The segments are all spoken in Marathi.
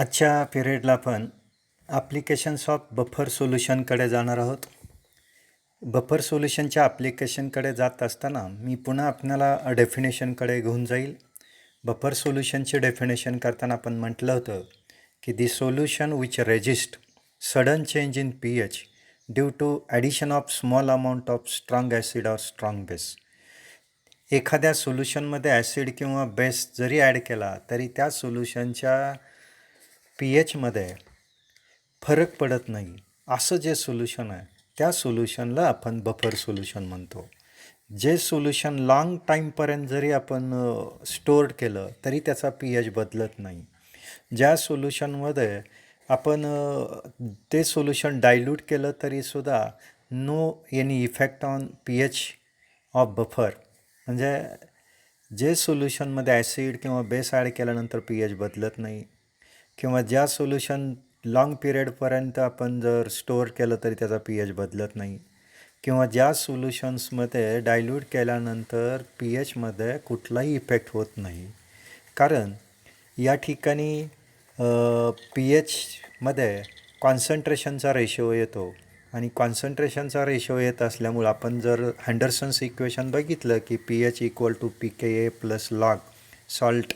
आजच्या पिरियडला आपण ॲप्लिकेशन्स ऑफ बफर सोल्युशनकडे जाणार आहोत. बफर सोल्युशनच्या ॲप्लिकेशनकडे जात असताना मी पुन्हा आपल्याला डेफिनेशनकडे घेऊन जाईल. बफर सोल्युशनचे डेफिनेशन करताना आपण म्हटलं होतं की the solution which resist sudden change in pH due to addition of small amount of strong acid or strong base. एखाद्या सोल्युशनमध्ये ॲसिड किंवा बेस जरी ॲड केला तरी त्या सोल्युशनच्या pHमध्ये फरक पडत नाही असं जे सोल्युशन आहे त्या सोल्युशनला आपण बफर सोल्युशन म्हणतो. जे सोल्युशन लाँग टाईमपर्यंत जरी आपण स्टोअर केलं तरी त्याचा pH बदलत नाही. ज्या सोल्युशनमध्ये आपण ते सोल्युशन डायल्यूट केलं तरीसुद्धा no any effect on pH of buffer, म्हणजे जे सोल्युशनमध्ये ॲसिड किंवा बेस ॲड केल्यानंतर pH बदलत नाही, किंवा ज्या सोल्युशन लाँग पिरियडपर्यंत आपण जर स्टोअर केलं तरी त्याचा pH बदलत नाही, किंवा ज्या सोल्युशन्समध्ये डायल्यूट केल्यानंतर pHमध्ये कुठलाही इफेक्ट होत नाही. कारण या ठिकाणी pHमध्ये कॉन्सन्ट्रेशनचा रेशो येतो आणि कॉन्सन्ट्रेशनचा रेशो येत असल्यामुळं आपण जर हँडरसन्स इक्वेशन बघितलं की pH equal to pKa plus log salt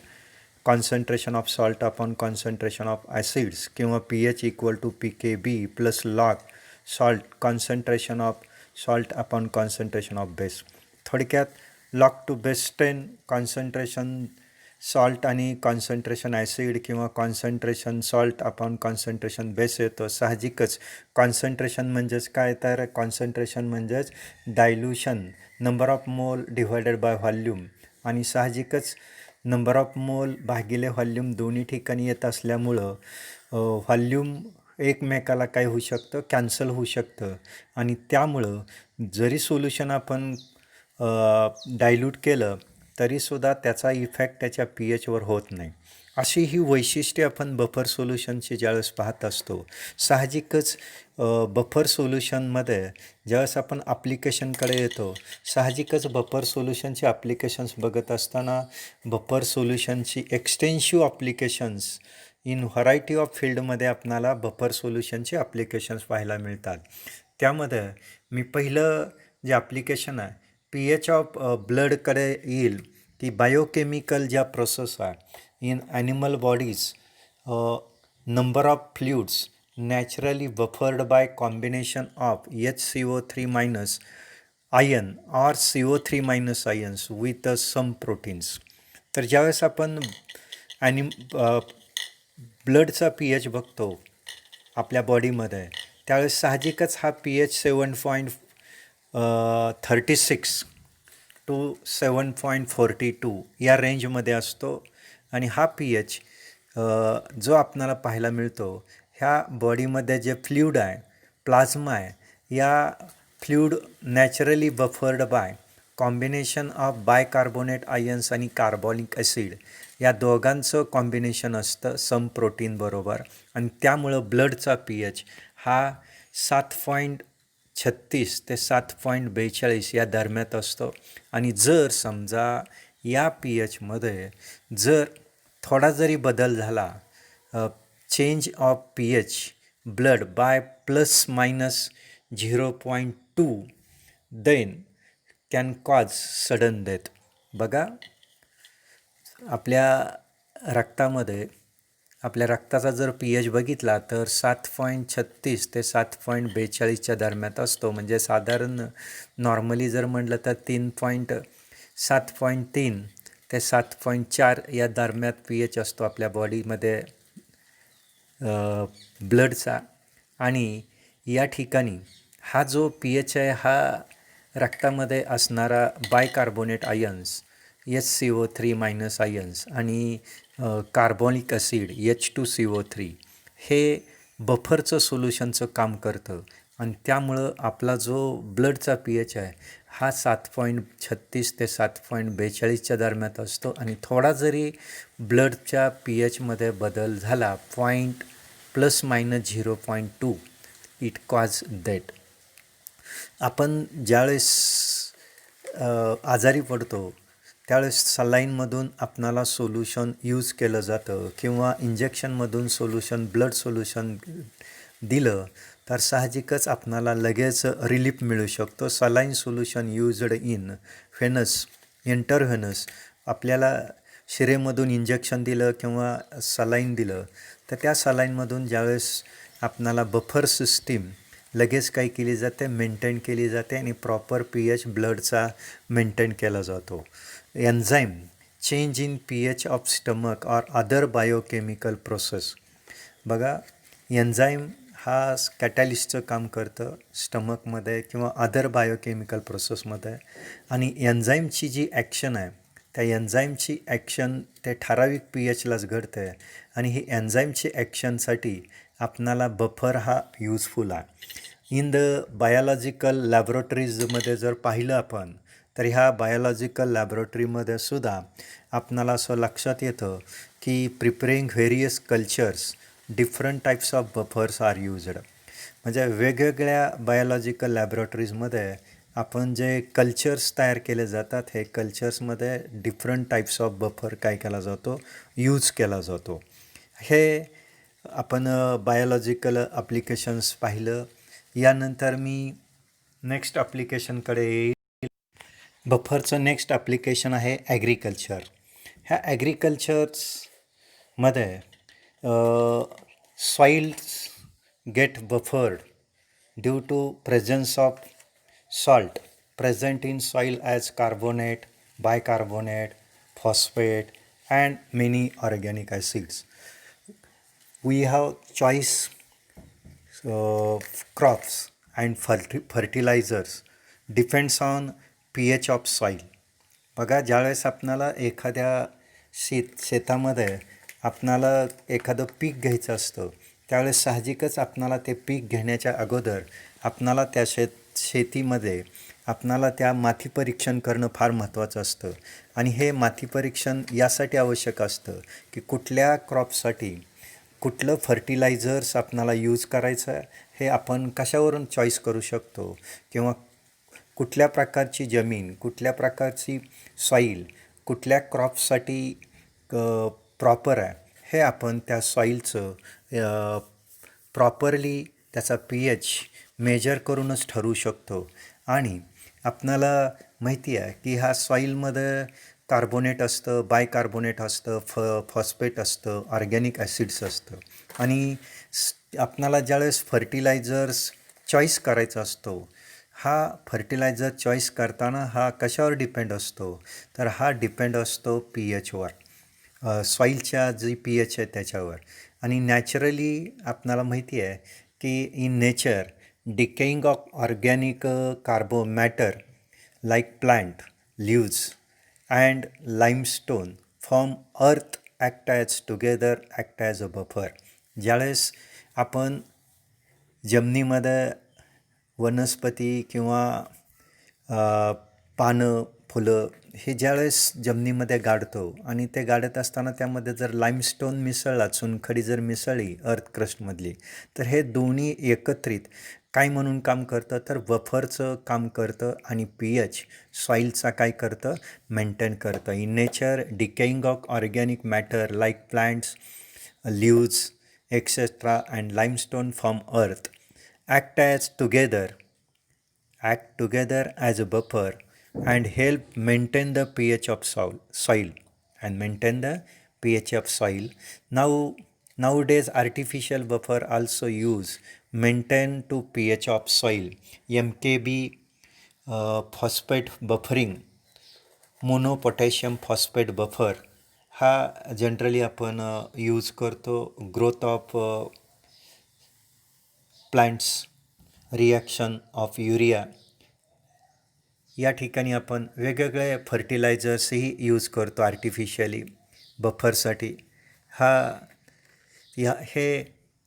concentration of salt upon concentration of acids, किंवा pH equal to pKb plus log salt concentration of salt upon concentration of base. थोडक्यात log to base 10 concentration salt आणि कॉन्सन्ट्रेशन ॲसिड किंवा concentration salt upon concentration base येतो. साहजिकच कॉन्सन्ट्रेशन म्हणजेच काय, तर कॉन्सन्ट्रेशन म्हणजेच dilution number of mole divided by volume, आणि साहजिकच नंबर ऑफ मोल भागिले व्हॉल्यूम दोन्ही ठिकाणी येत असल्यामुळं व्हॉल्यूम एकमेकाला काय होऊ शकतं, कॅन्सल होऊ शकतं, आणि त्यामुळं जरी सोल्युशन आपण डायल्यूट केलं तरीसुद्धा त्याचा इफेक्ट त्याच्या pHवर होत नाही. अशी ही वैशिष्ट्ये आपण बफर सोल्युशनची ज्यावेळेस पाहत असतो. साहजिकच बफर सोल्युशनमध्ये ज्यावेळेस आपण ॲप्लिकेशनकडे येतो, साहजिकच बफर सोल्युशनचे ॲप्लिकेशन्स बघत असताना बफर सोल्युशनची extensive applications in variety of फील्डमध्ये आपणाला बफर सोल्युशनचे ॲप्लिकेशन्स पाहायला मिळतात. त्यामध्ये मी पहिलं जे ॲप्लिकेशन आहे pH ऑफ ब्लडकडे येईल, की बायोकेमिकल ज्या प्रोसेस आहे in animal bodies, number of fluids naturally buffered by combination of HCO3 minus ion or CO3 minus ions with some proteins. तर ज्यावेळेस आपण ब्लडचा pH बघतो आपल्या बॉडीमध्ये, त्यावेळेस साहजिकच हा pH 7.36 टू 7.42 या रेंजमध्ये असतो, आणि हा pH जो आपणाला पाहायला मिळतो ह्या बॉडीमध्ये जे फ्लुइड आहे, प्लाझ्मा आहे, या fluid naturally buffered by combination of bicarbonate ions आणि कार्बॉनिक ॲसिड या दोघांचं कॉम्बिनेशन असतं सम प्रोटीन बरोबर, आणि त्यामुळं ब्लडचा pH हा 7.36 ते 7.42 या दरम्यात असतो. आणि जर समजा या pHमध्ये जर थोडा जरी बदल झाला, change of pH blood by plus minus 0.2 then can cause sudden death. बघा, आपल्या रक्तामध्ये आपल्या रक्ताचा जर pH बघितला तर 7.36 ते 7.42च्या दरम्यात असतो, म्हणजे साधारण नॉर्मली जर म्हटलं तर 7.3 ते 7.4 या दरम्यात pH असतो आपल्या बॉडीमध्ये ब्लडचा. आणि या ठिकाणी हा जो pH आहे हा रक्तामध्ये असणारा bicarbonate ions HCO3 minus ions आणि कार्बॉनिक ॲसिड H2CO3 हे बफरचं सोल्युशनचं काम करतं, आणि त्यामुळं आपला जो ब्लडचा pH आहे हा 7.36 ते 7.42च्या दरम्यात असतो, आणि थोडा जरी ब्लडच्या pHमध्ये बदल झाला plus minus 0.2 it cause death. आपण ज्यावेळेस आजारी पडतो त्यावेळेस सलाईनमधून आपणाला सोल्युशन यूज केलं जातं किंवा इंजेक्शनमधून सोल्युशन ब्लड सोल्युशन दिलं तर साहजिकच आपणाला लगेच रिलीफ मिळू शकतो. Saline solution used in venous intravenous आपल्याला शिरेमधून इंजेक्शन दिलं किंवा सलाईन दिलं तर त्या सलाईनमधून ज्यावेळेस आपणाला बफर सिस्टीम लगेच काय केली जाते, मेंटेन केली जाते आणि प्रॉपर pH ब्लडचा मेंटेन केला जातो. Enzyme change in pH of stomach or other biochemical process. बघा, एन्झाईम हा कॅटॅलिस्टचं काम करतं स्टमकमध्ये किंवा अदर बायोकेमिकल प्रोसेसमध्ये. आणि एन्झाईमची जी ॲक्शन आहे त्या एन्झाईमची ॲक्शन ते ठराविक pHलाच घडतं आहे आणि ही एन्झाईमची ॲक्शनसाठी आपणाला बफर हा यूजफुल आहे. इन द बायोलॉजिकल लॅबोरेटरीजमध्ये जर पाहिलं आपण तर ह्या बायोलॉजिकल लॅबोरेटरीमध्ये सुद्धा आपणाला असं लक्षात येतं की preparing various cultures different types of buffers are used. म्हणजे वेगवेगळ्या बायोलॉजिकल लॅबोरेटरीजमध्ये आपण जे कल्चर्स तयार केले जातात हे कल्चर्समध्ये डिफरंट टाईप्स ऑफ बफर काय केला जातो, यूज केला जातो. हे आपण बायोलॉजिकल ॲप्लिकेशन्स पाहिलं. यानंतर मी नेक्स्ट ॲप्लिकेशनकडे येईल. बफरचं नेक्स्ट ॲप्लिकेशन आहे ॲग्रिकल्चर. ह्या ॲग्रिकल्चर्समध्ये soils get buffered due to presence of salt present in soil as carbonate, bicarbonate, phosphate and many organic acids. We have choice crops and fertilizers depends on pH of soil. बघा, ज्यावेळेस आपणाला एखाद्या शेतामध्ये आपणाला एखादं पीक घ्यायचं असतं त्यावेळेस साहजिकच आपणाला ते पीक घेण्याच्या अगोदर आपणाला त्या शेतीमध्ये आपणाला त्या माती परीक्षण करणं फार महत्त्वाचं असतं. आणि हे माती परीक्षण यासाठी आवश्यक असतं की कुठल्या क्रॉपसाठी कुठलं फर्टिलायझर्स आपणाला यूज करायचं आहे हे आपण कशावरून चॉईस करू शकतो किंवा कुठल्या प्रकारची जमीन, कुठल्या प्रकारची सॉईल कुठल्या क्रॉपसाठी प्रॉपर आहे हे आपण त्या सॉईलचं प्रॉपरली त्याचा pH मेजर करूनच ठरवू शकतो. आणि आपणाला माहिती आहे की ह्या सॉईलमध्ये कार्बोनेट असतं, बायकार्बोनेट असतं, फॉस्फेट असतं, ऑर्गॅनिक ॲसिड्स असतं. आणि आपणाला ज्यावेळेस फर्टिलायझर्स चॉईस करायचा असतो हा फर्टिलायझर चॉईस करताना हा कशावर डिपेंड असतो तर हा डिपेंड असतो pHवर, सॉईलच्या जी pH आहे त्याच्यावर. आणि नॅचरली आपणाला माहिती आहे की in nature decaying of organic carbo matter like plant leaves and limestone from earth act as together act as a buffer. ज्यावेळेस आपण जमिनीमध्ये वनस्पती किंवा पानं फुलं हे ज्यावेळेस जमिनीमध्ये गाडतो आणि ते गाडत असताना त्यामध्ये जर लाईमस्टोन मिसळला, चुनखडी जर मिसळली अर्थ क्रस्टमधली तर हे दोन्ही एकत्रित काय म्हणून काम करतं तर बफरचं काम करतं आणि pH सॉईलचा काय करतं, मेंटेन करतं. In nature decaying of organic matter like plants, leaves etcetera and limestone from earth act together as a buffer and help maintain the pH of soil and maintain the pH of soil. Nowadays artificial buffer also use maintain to pH of soil, MKB phosphate buffering, mono potassium phosphate buffer हा जनरली आपण यूज करतो growth of plants, reaction of urea. या ठिकाणी आपण वेगवेगळे फर्टिलायझर्सही यूज करतो आर्टिफिशियली बफरसाठी. हे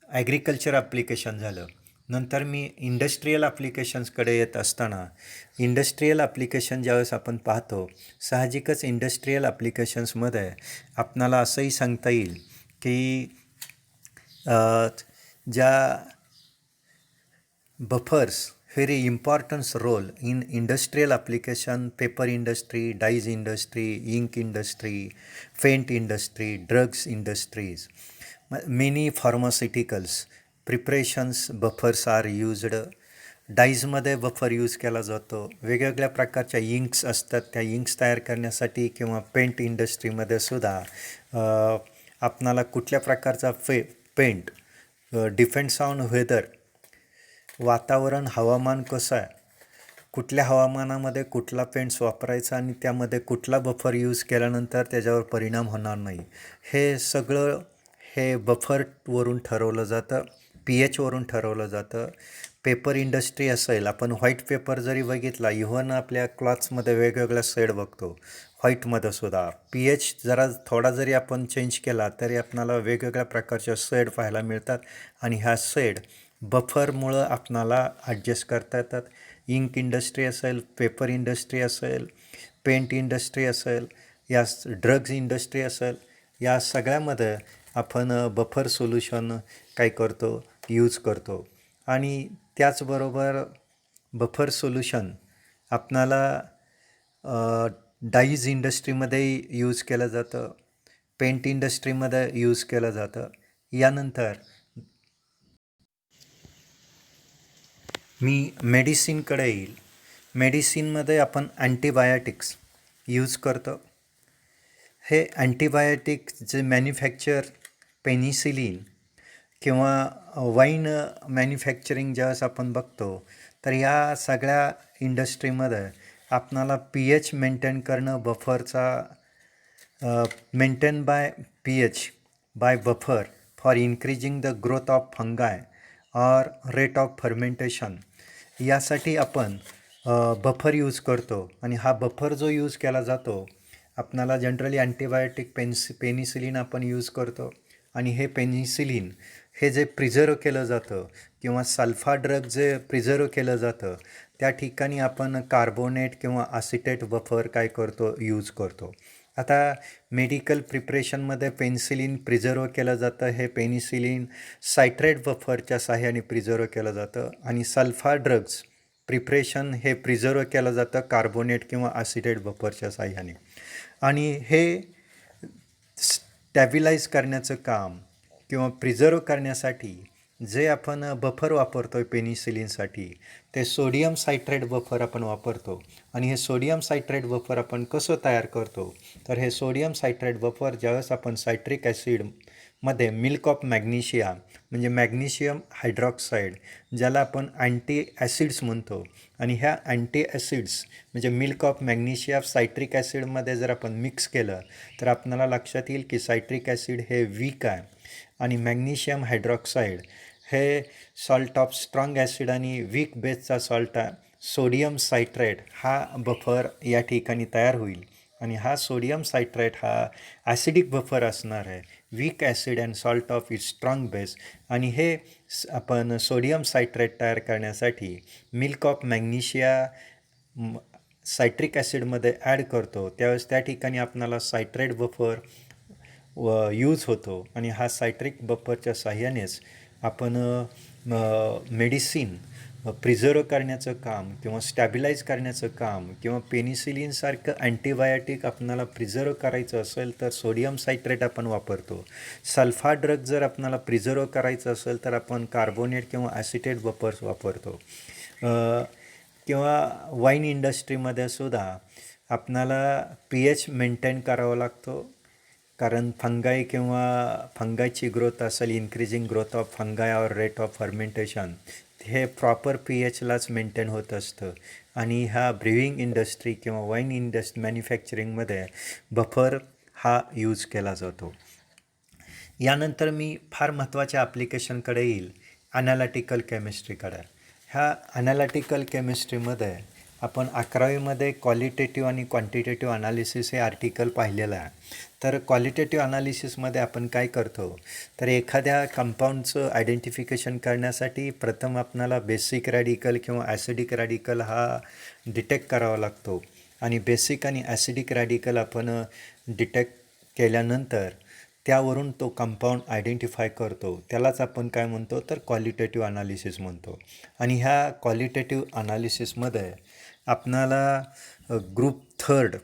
ॲग्रिकल्चर ॲप्लिकेशन झालं. नंतर मी इंडस्ट्रीयल ॲप्लिकेशन्सकडे येत असताना इंडस्ट्रीयल ॲप्लिकेशन ज्यावेळेस आपण पाहतो साहजिकच इंडस्ट्रीयल ॲप्लिकेशन्समध्ये आपणाला असंही सांगता येईल की ज्या buffers very important role in industrial application, paper industry, dyes industry, ink industry, paint industry, drugs industries. Many pharmaceuticals preparations buffers are used. डाईजमध्ये बफर यूज केला जातो. वेगवेगळ्या प्रकारच्या इंक्स असतात, त्या इंक्स तयार करण्यासाठी किंवा पेंट इंडस्ट्रीमध्ये सुद्धा आपणाला कुठल्या प्रकारचा पेंट डिपेंड्स ऑन वेदर, वातावरण, हवामान कसं आहे, कुठल्या हवामानामध्ये कुठला पेंट्स वापरायचा आणि त्यामध्ये कुठला बफर यूज केल्यानंतर त्याच्यावर परिणाम होणार नाही, हे सगळं हे बफरवरून ठरवलं जातं, pH वरून ठरवलं जातं. पेपर इंडस्ट्री असेल, आपण व्हाईट पेपर जरी बघितला, इव्हन आपल्या क्लॉथ्समध्ये वेगवेगळ्या शेड बघतो, व्हाईटमध्ये सुद्धा pH जरा थोडा जरी आपण चेंज केला तरी आपणाला वेगवेगळ्या प्रकारच्या शेड पाहायला मिळतात आणि ह्या शेड बफरमुळं आपणाला ॲडजस्ट करता येतात. इंक इंडस्ट्री असेल, पेपर इंडस्ट्री असेल, पेंट इंडस्ट्री असेल, या ड्रग्ज इंडस्ट्री असेल, या सगळ्यामध्ये आपण बफर सोल्युशन काय करतो, यूज करतो. आणि त्याचबरोबर बफर सोल्युशन आपणाला डाईज इंडस्ट्रीमध्ये यूज केलं जातं, पेंट इंडस्ट्रीमध्ये यूज केलं जातं. यानंतर मी मेडिसिनकडे येईल. मेडिसिनमध्ये आपण अँटीबायोटिक्स यूज करतो. हे अँटीबायोटिक जे मॅन्युफॅक्चर पेनिसिलिन किंवा वाईन मॅन्युफॅक्चरिंग ज्यावेळेस आपण बघतो, तर या सगळ्या इंडस्ट्रीमध्ये आपणाला pH मेंटेन करणं, बफरचा maintain by pH by buffer for increasing the growth of fungi or rate of fermentation, यासाठी आपण बफर यूज करतो. आणि हा बफर जो यूज केला जातो, आपणाला जनरली अँटीबायोटिक पेनिसिलिन आपण यूज करतो. आणि हे पेनिसिलिन हे जे प्रिझर्व केलं जातं किंवा सल्फा ड्रग जे प्रिझर्व केलं जातं, त्या ठिकाणी आपण कार्बोनेट किंवा ॲसिटेट बफर काय करतो, यूज करतो. आता मेडिकल प्रिपरेशनमध्ये पेनिसिलिन प्रिझर्व केलं जातं. हे पेनिसिलिन सायट्रेट बफरच्या साहाय्याने प्रिझर्व केलं जातं. आणि सल्फा ड्रग्ज प्रिपरेशन हे प्रिझर्व केलं जातं कार्बोनेट किंवा ॲसिटेट बफरच्या साहाय्याने. आणि हे स्टॅबिलाइज करण्याचं काम किंवा प्रिझर्व करण्यासाठी जे आपण बफर वापरतो आहे पेनिसिलिनसाठी, ते सोडियम सायट्रेट बफर आपण वापरतो. आणि हे सोडियम सायट्रेट बफर आपण कसं तयार करतो, तर हे सोडियम सायट्रेट बफर ज्यावेळेस आपण सायट्रिक ॲसिडमध्ये मिल्क ऑफ मॅग्नेशिया म्हणजे मॅग्नेशियम हायड्रॉक्साईड, ज्याला आपण अँटी ॲसिड्स म्हणतो, आणि ह्या अँटी ॲसिड्स म्हणजे मिल्क ऑफ मॅग्नेशिया सायट्रिक ॲसिडमध्ये जर आपण मिक्स केलं तर आपल्याला लक्षात येईल की सायट्रिक ॲसिड हे वीक आहे आणि मॅग्नेशियम हायड्रॉक्साईड हे सॉल्ट ऑफ स्ट्रॉंग ॲसिड आणि वीक बेसचा सॉल्ट आहे. सोडियम सायट्रेट हा बफर या ठिकाणी तयार होईल. आणि हा सोडियम सायट्रेट हा ॲसिडिक बफर असणार आहे, weak acid and salt of it strong base. आणि हे आपण सोडियम सायट्रेट तयार करण्यासाठी मिल्क ऑफ मॅग्नेशिया सायट्रिक ॲसिडमध्ये ॲड करतो, त्यावेळेस त्या ठिकाणी आपणाला सायट्रेट बफर यूज होतो. आणि हा सायट्रिक बफरच्या साहाय्यानेच आपण मेडिसिन प्रिझर्व करण्याचं काम किंवा स्टॅबिलाइज करण्याचं काम किंवा पेनिसिलिनसारखं अँटीबायोटिक आपणाला प्रिझर्व करायचं असेल तर सोडियम सायट्रेट आपण वापरतो. सल्फा ड्रग जर आपणाला प्रिझर्व करायचं असेल तर आपण कार्बोनेट किंवा ॲसिटेट बफर्स वापरतो. किंवा वाईन इंडस्ट्रीमध्ये सुद्धा आपणाला pH मेंटेन करावा लागतो, कारण फंगाई किंवा फंगायची ग्रोथ असेल, increasing growth of fungi or rate of fermentation, हे प्रॉपर pHलाच मेंटेन होत असतं. आणि ह्या ब्रिविंग इंडस्ट्री किंवा वाईन मॅन्युफॅक्चरिंगमध्ये बफर हा यूज केला जातो. यानंतर मी फार महत्त्वाच्या ॲप्लिकेशनकडे येईल, ॲनालिटिकल केमिस्ट्रीकडे. ह्या ॲनालिटिकल केमिस्ट्रीमध्ये आपण 11वीमध्ये क्वालिटेटिव्ह आणि क्वांटिटेटिव्ह अनालिसिस हे आर्टिकल पाहिलेलं आहे. तर क्वालिटेटिव्ह अनालिसिसमध्ये आपण काय करतो, तर एखाद्या कंपाऊंडचं आयडेंटिफिकेशन करण्यासाठी प्रथम आपणाला बेसिक रॅडिकल किंवा ॲसिडिक रॅडिकल हा डिटेक्ट करावा लागतो. आणि बेसिक आणि ॲसिडिक रॅडिकल आपण डिटेक्ट केल्यानंतर त्यावरून तो कंपाऊंड आयडेंटिफाय करतो, त्यालाच आपण काय म्हणतो तर क्वालिटेटिव्ह अनालिसिस म्हणतो. आणि ह्या क्वालिटेटिव्ह अनालिसिसमध्ये आपणाला ग्रुप थर्ड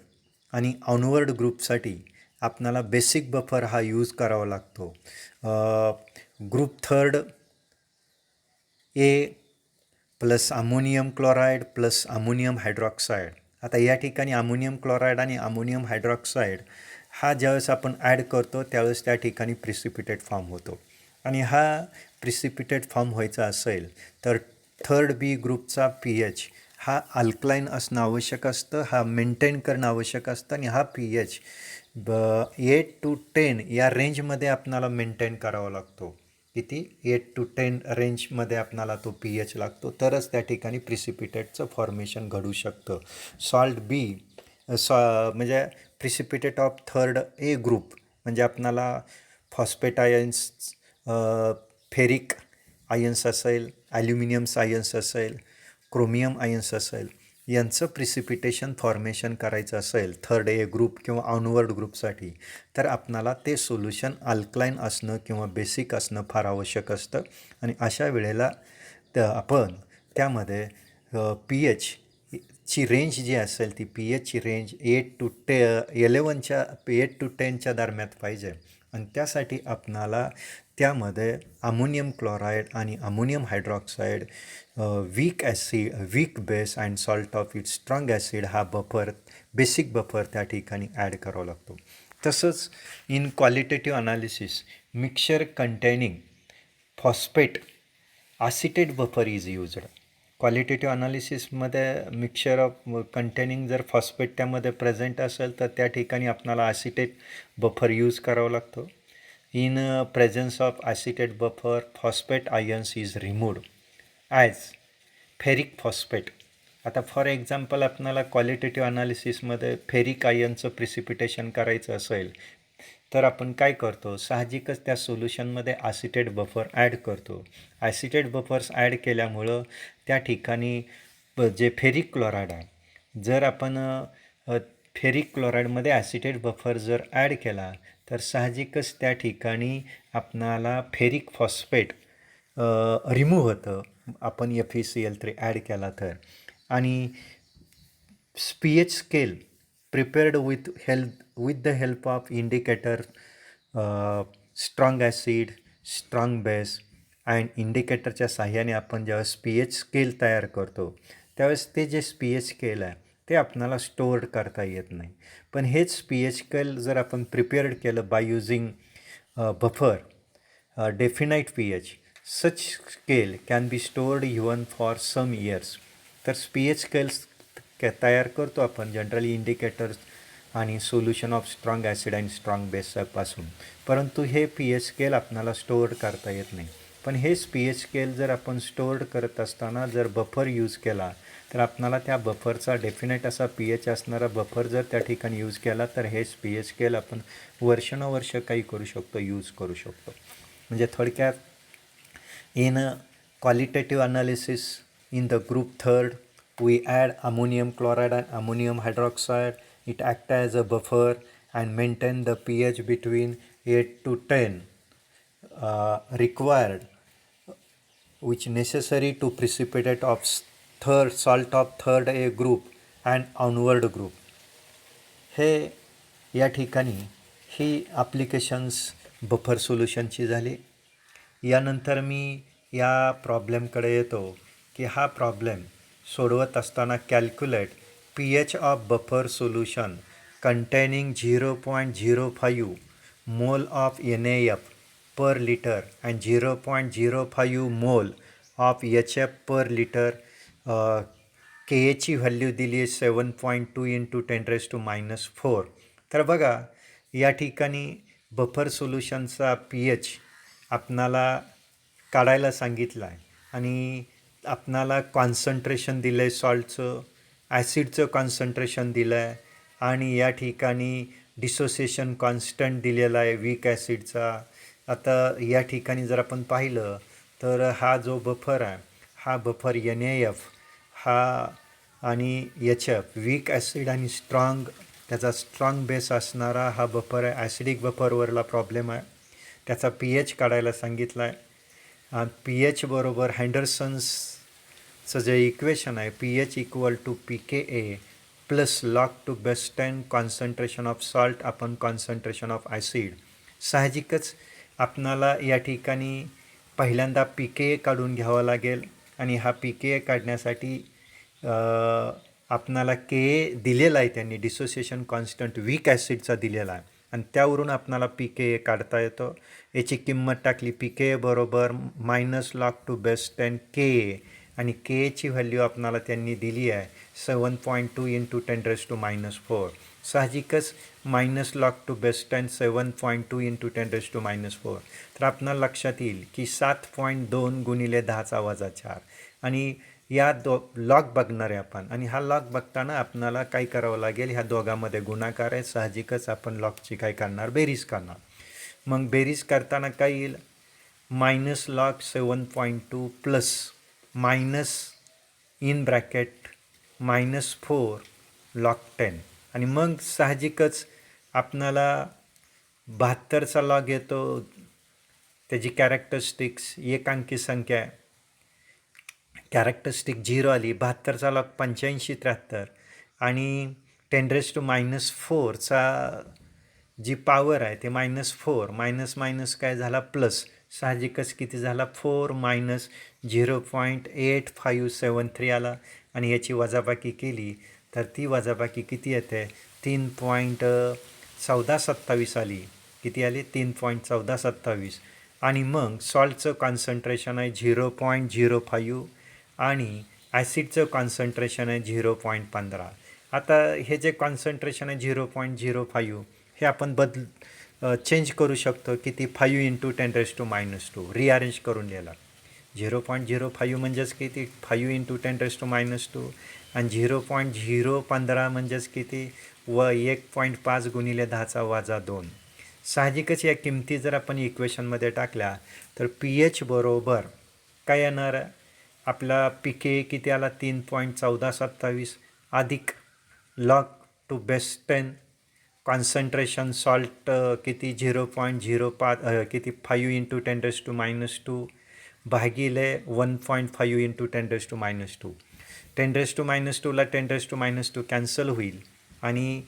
आणि ऑनवर्ड ग्रुपसाठी आपणाला बेसिक बफर हा यूज करावा लागतो. Group third A plus ammonium chloride plus ammonium hydroxide. आता या ठिकाणी अमोनियम क्लोराईड आणि अमोनियम हायड्रॉक्साईड हा ज्यावेळेस आपण ॲड करतो त्यावेळेस त्या ठिकाणी प्रिसिपिटेट फॉर्म होतो. आणि हा प्रिसिपिटेट फॉर्म व्हायचा असेल तर थर्ड बी ग्रुपचा pH हा अल्कलाईन असणं आवश्यक असतं, हा मेंटेन करणं आवश्यक असतं. आणि हा pH 8 to 10 या रेंजमध्ये आपणाला मेंटेन करावा लागतो. किती 8 to 10 रेंजमध्ये आपणाला तो pH लागतो, तरच त्या ठिकाणी प्रिसिपिटेटचं फॉर्मेशन घडू शकतं. सॉल्ट बी म्हणजे precipitate of third A group म्हणजे आपणाला फॉस्फेट आयन्स, फेरिक आयन्स असेल, ॲल्युमिनियम्स आयन्स असेल, क्रोमियम आयन्स असेल, यांचं प्रिसिपिटेशन फॉर्मेशन करायचं असेल थर्ड ए ग्रुप किंवा ऑनवर्ड ग्रुपसाठी, तर आपणाला ते सोल्युशन अल्कलाईन असणं किंवा बेसिक असणं फार आवश्यक असतं. आणि अशा वेळेला आपण त्यामध्ये pH ची रेंज जी असेल ती pH ची रेंज 8 to 10च्या दरम्यान पाहिजे. आणि त्यासाठी आपणाला त्यामध्ये अमोनियम क्लोराईड आणि ammonium hydroxide, weak base and salt of it strong acid हा बफर, बेसिक बफर त्या ठिकाणी ॲड करावा लागतो. तसंच in qualitative analysis mixture containing phosphate acetate buffer is used. Qualitative अनालिसिसमध्ये मिक्सचर ऑफ कंटेनिंग जर फॉस्फेट त्यामध्ये प्रेझेंट असेल तर त्या ठिकाणी आपणाला ॲसिटेट बफर यूज करावा लागतो. In presence of acetate buffer phosphate ions is removed as ferric phosphate. आता फॉर एक्झाम्पल आपणाला क्वालिटेटिव्ह अनालिसिसमध्ये फेरिक आयनचं प्रिसिपिटेशन करायचं असेल तर आपण काय करतो, साहजिकच त्या सोल्युशनमध्ये ॲसिटेट बफर ॲड करतो. ॲसिटेट बफर्स ॲड केल्यामुळं त्या ठिकाणी जे फेरिक क्लोराईड आहे, जर आपण फेरिक क्लोराईडमध्ये ॲसिटेट बफर जर ॲड केला तर साहजिकच त्या ठिकाणी आपणाला फेरिक फॉस्फेट रिमूव्ह होतं आपण FeCl3 ॲड केला तर. आणि pH scale prepared with the help of indicator, strong acid, strong base and इंडिकेटरच्या साहाय्याने आपण ज्यावेळेस pH स्केल तयार करतो त्यावेळेस ते जे pH स्केल आहे ते आपणाला स्टोअर करता येत नाही. पण हेच pH स्केल जर आपण प्रिपेअर्ड केलं by using buffer definite pH, such scale can be stored even for some years. तर pH स्केल्स तयार करतो आपण जनरली इंडिकेटर्स आणि solution of strong acid and strong बेसपासून, परंतु हे pH स्केल आपणाला स्टोअर करता येत नाही. पण हेच pH स्केल जर आपण स्टोअर करत असताना जर बफर यूज केला तर आपणाला त्या बफरचा डेफिनेट असा pH असणारा बफर जर त्या ठिकाणी यूज केला तर हेच pH स्केल आपण वर्षानुवर्ष काही करू शकतो, यूज करू शकतो. म्हणजे थोडक्यात in qualitative analysis in the group third we add ammonium chloride and ammonium hydroxide. It acts as a buffer and maintain the pH between 8 to 10 required, which necessary to precipitate of salt of third A group and onward group. हे या ठिकाणी ही ॲप्लिकेशन्स बफर सोल्युशनची झाली. यानंतर मी या प्रॉब्लेमकडे येतो की हा प्रॉब्लेम सोडवत असताना calculate pH of buffer solution containing 0.05 mole of NaF per litre and 0.05 mole of HF per litre. Ka ची व्हॅल्यू दिली आहे 7.2 × 10⁻⁴. तर बघा या ठिकाणी बफर सोल्युशनचा pH आपणाला काढायला सांगितलं आहे आणि आपणाला कॉन्सन्ट्रेशन दिलं आहे सॉल्टचं, ॲसिडचं कॉन्सन्ट्रेशन दिलं आहे आणि या ठिकाणी डिसोसिएशन कॉन्स्टंट दिलेला आहे वीक ॲसिडचा. आता या ठिकाणी जर आपण पाहिलं तर हा जो बफर आहे हा बफर NaF हा आणि HF वीक ॲसिड आणि स्ट्रॉंग त्याचा स्ट्रॉंग बेस असणारा हा बफर आहे. ॲसिडिक बफरवरला प्रॉब्लेम आहे. त्याचा पी एच काढायला सांगितला आहे. पी एच बरोबर हँडरसन्सचं जे इक्वेशन आहे, P H equal to P K A plus log to base 10 concentration of salt आपण कॉन्सन्ट्रेशन ऑफ ॲसिड. साहजिकच आपणाला या ठिकाणी पहिल्यांदा पी के ए काढून घ्यावा लागेल आणि हा पी के ए काढण्यासाठी आपणाला के ए दिलेला आहे, त्यांनी डिसोसिएशन कॉन्स्टंट वीक ॲसिडचा दिलेला आहे आणि त्यावरून आपणाला पी के ए काढता येतो. याची किंमत टाकली पी के ए बरोबर मायनस लॉग टू बेस 10 के ए आणि के एची व्हॅल्यू आपणाला त्यांनी दिली आहे 7.2 इंटू 10⁻⁻⁴. साहजिकच minus log to base 10 7.2 into 10⁻⁴. तर आपणाला लक्षात येईल की 7.2 गुणिले 10⁻⁴. आणि या लॉग बघणार आहे आपण आणि हा लॉग बघताना आपणाला काय करावं लागेल, ह्या दोघांमध्ये गुणाकार आहे. साहजिकच आपण लॉगची काय करणार, बेरीज करणार. मग बेरीज करताना काय येईल, minus log 7.2 plus minus in bracket -4 log 10 आणि मग साहजिकच आपणाला 72चा लॉग येतो. त्याची कॅरेक्टरिस्टिक्स एक अंकी संख्या आहे, कॅरेक्टरिस्टिक 0 आली. 72चा लॉग 8573 आणि 10⁻⁴ जी पॉवर आहे ते -4 मायनस काय झाला प्लस. साहजिकच किती झाला 4 मायनस 0.8573 आला आणि याची वजाबाकी केली तर ती वजाबाकी किती येते 3.1427 आली. किती आली 3.1427. आणि मग सॉल्टचं कॉन्सन्ट्रेशन आहे 0.05 आणि ॲसिडचं कॉन्सन्ट्रेशन आहे 0.15. आता हे जे कॉन्सन्ट्रेशन आहे 0.05 हे आपण चेंज करू शकतो. किती 5 इंटू 10⁻², रिअरेंज करून लिहिला. 0.05 म्हणजेच किती 5 इंटू 10⁻² आणि 0.015 म्हणजेच किती 1.5 गुणिले 10⁻². साहजिकच या किमती जर आपण इक्वेशनमध्ये टाकल्या तर पी एच बरोबर काय येणार आहे, आपला पी के किती आला 3.1427 अधिक log to base 10 concentration salt किती 0.05 किती 5 इंटू 10⁻² भागिले 1.5 इंटू 10⁻². 10⁻²ला 10⁻² कॅन्सल होईल आणि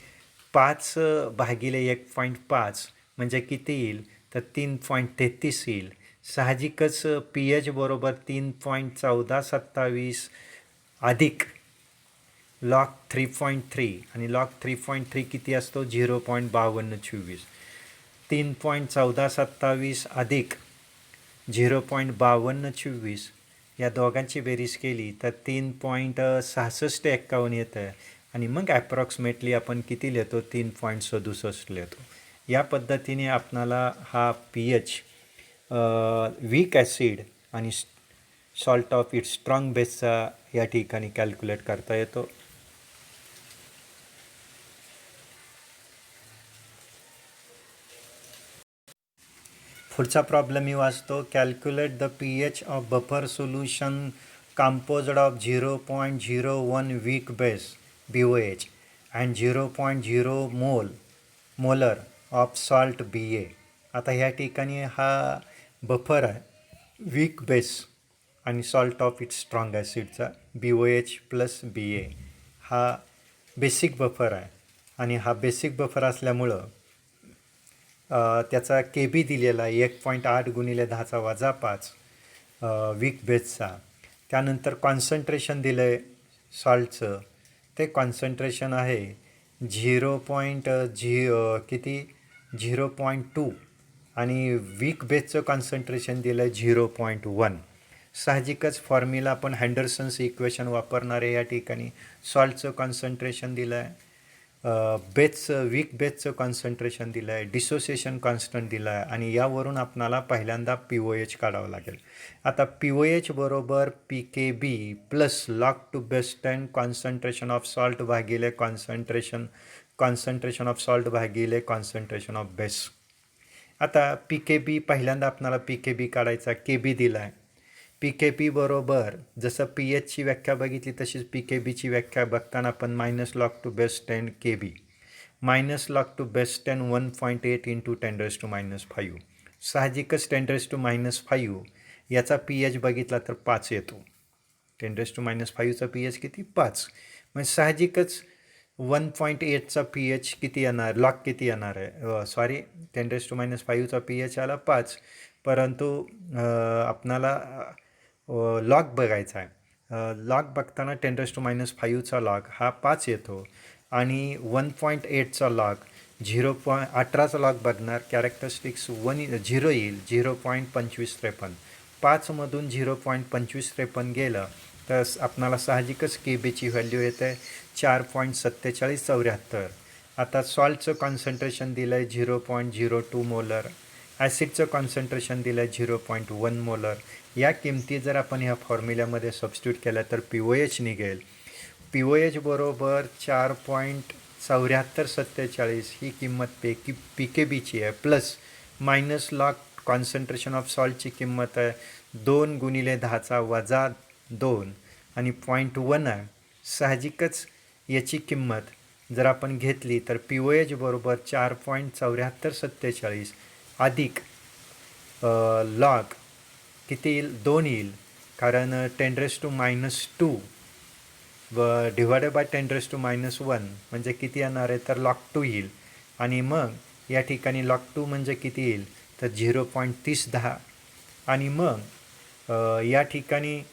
5 भागिले 1.5 म्हणजे किती येईल तर 3.33 येईल. साहजिकच पी एच बरोबर 3.1427 अधिक लॉग 3.3 आणि लॉग 3.3 किती असतो 0.5224. 3.1427 अधिक 0.5224 या दोघांची बेरीज केली तर 3.6651 येतं आणि मग ॲप्रॉक्सिमेटली आपण किती लिहितो 3.67 लिहितो. या पद्धतीने आपणाला हा पी एच वीक ॲसिड आणि सॉल्ट ऑफ इट्स स्ट्रॉंग बेसचा या ठिकाणी कॅल्क्युलेट करता येतो. पुढचा प्रॉब्लेम मी वाचतो. Calculate the P H of buffer solution composed of 0.01 weak base BOH and 0.0 molar of salt BA. आता ह्या ठिकाणी हा बफर आहे वीक बेस आणि सॉल्ट ऑफ इट्स स्ट्रॉंग ॲसिडचा BOH प्लस BA. हा बेसिक बफर आहे आणि हा बेसिक बफर असल्यामुळं त्याचा के बी दिलेला आहे 1.8 गुणिले 10⁻5 वीक बेसचा. त्यानंतर कॉन्सन्ट्रेशन दिलं आहे सॉल्टचं, ते कॉन्सन्ट्रेशन आहे 0.2 आणि वीक बेसचं कॉन्सन्ट्रेशन दिलं आहे 0.1. साहजिकच फॉर्म्युला आपण हँडरसन्स इक्वेशन वापरणार आहे. या ठिकाणी सॉल्टचं कॉन्सन्ट्रेशन दिलं आहे, वीक बेसचं कॉन्सन्ट्रेशन दिलं आहे, डिसोसिएशन कॉन्स्टंट दिलं आहे आणि यावरून आपणाला पहिल्यांदा POH काढावं लागेल. आता POH बरोबर PKB plus log to base 10 concentration of salt भागिले कॉन्सन्ट्रेशन ऑफ सॉल्ट भागिले कॉन्सन्ट्रेशन ऑफ बेस. आता PKB पहिल्यांदा आपणाला PKB काढायचा, KB दिला आहे. PKB बरोबर जसं pH ची व्याख्या बघितली तशीच PKB ची व्याख्या बघताना आपण minus log to base 10 KB minus log to base 10 1.8 into 10⁻⁵. साहजिकच 10⁻⁵ याचा पी एच बघितला तर 5 येतो. 10⁻⁵चा पी एच किती? 5. म्हणजे साहजिकच 1.8चा पी एच किती येणार, लॉग किती येणार आहे, सॉरी 10⁻⁵चा पी एच आला 5, परंतु आपणाला लॉग बघायचा आहे. लॉग बघताना 10⁻⁵चा लॉग हा 5 येतो आणि 1.8चा लॉग 0.18चा लॉग बघणार, कॅरेक्टरिस्टिक्स 0 येईल 0.2553. 5मधून 0.2553 गेलं तर आपणाला साहजिकच के बीची व्हॅल्यू येते 4.4774. आता सॉल्टचं कॉन्सन्ट्रेशन दिलं आहे 0.02 मोलर, ॲसिडचं कॉन्सन्ट्रेशन दिलं आहे 0.1 मोलर. या किमती जर आपण ह्या फॉर्म्युल्यामध्ये सबस्टिट्यूट केल्या तर पी ओ एच निघेल. पी ओ एच बरोबर 4.7447 ही किंमत पी के बीची आहे, plus minus log concentration of सॉल्टची किंमत आहे 2 × 10⁻² आणि 0.1 आहे. साहजिकच याची किंमत जर आपण घेतली तर पी ओ एच बरोबर 4.7447 अधिक लॉग किती येईल? 2 येईल, कारण 10⁻² व डिवायडेड बाय 10⁻⁻1 म्हणजे किती येणार आहे तर लॉग 2 येईल. आणि मग या ठिकाणी लॉग 2 म्हणजे किती येईल तर 0.3010. आणि मग या ठिकाणी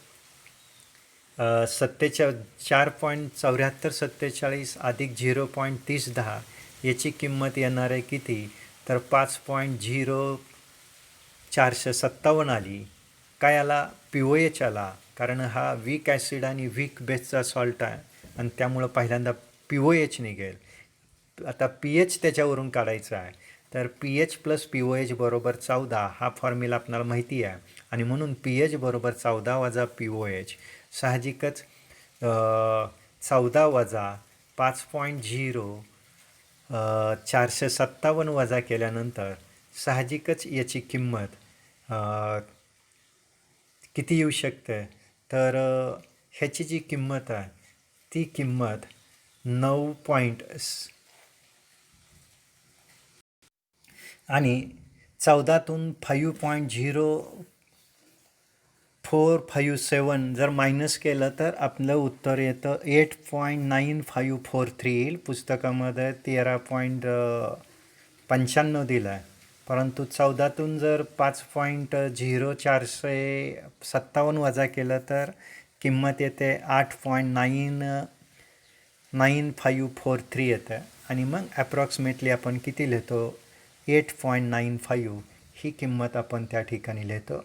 4.7447 अधिक 0.3010 याची किंमत येणार आहे किती तर 5.0457 आली. काय आला? पी ओ एच आला, कारण हा वीक ॲसिड आणि वीक बेसचा सॉल्ट आहे आणि त्यामुळं पहिल्यांदा पी ओ एच निघेल. आता पी एच त्याच्यावरून काढायचा आहे, तर P H plus P O H बरोबर 14 हा फॉर्म्युला आपल्याला माहिती आहे आणि म्हणून पी एच बरोबर 14 वजा पी ओ एच. साहजिकच 14 वजा 5.0457 वजा केल्यानंतर साहजिकच याची किंमत किती येऊ शकते तर ह्याची जी किंमत आहे ती किंमत 9 आणि 14तून 5.0457 जर मायनस केलं तर आपलं उत्तर येतं 8.9543 येईल. पुस्तकामध्ये 13.95 दिलं आहे, परंतु 14तून जर 5.0457 वजा केलं तर किंमत येते 8.9543 येतं. आणि मग ॲप्रॉक्सिमेटली आपण किती लिहितो 8.95 ही किंमत आपण त्या ठिकाणी लिहितो.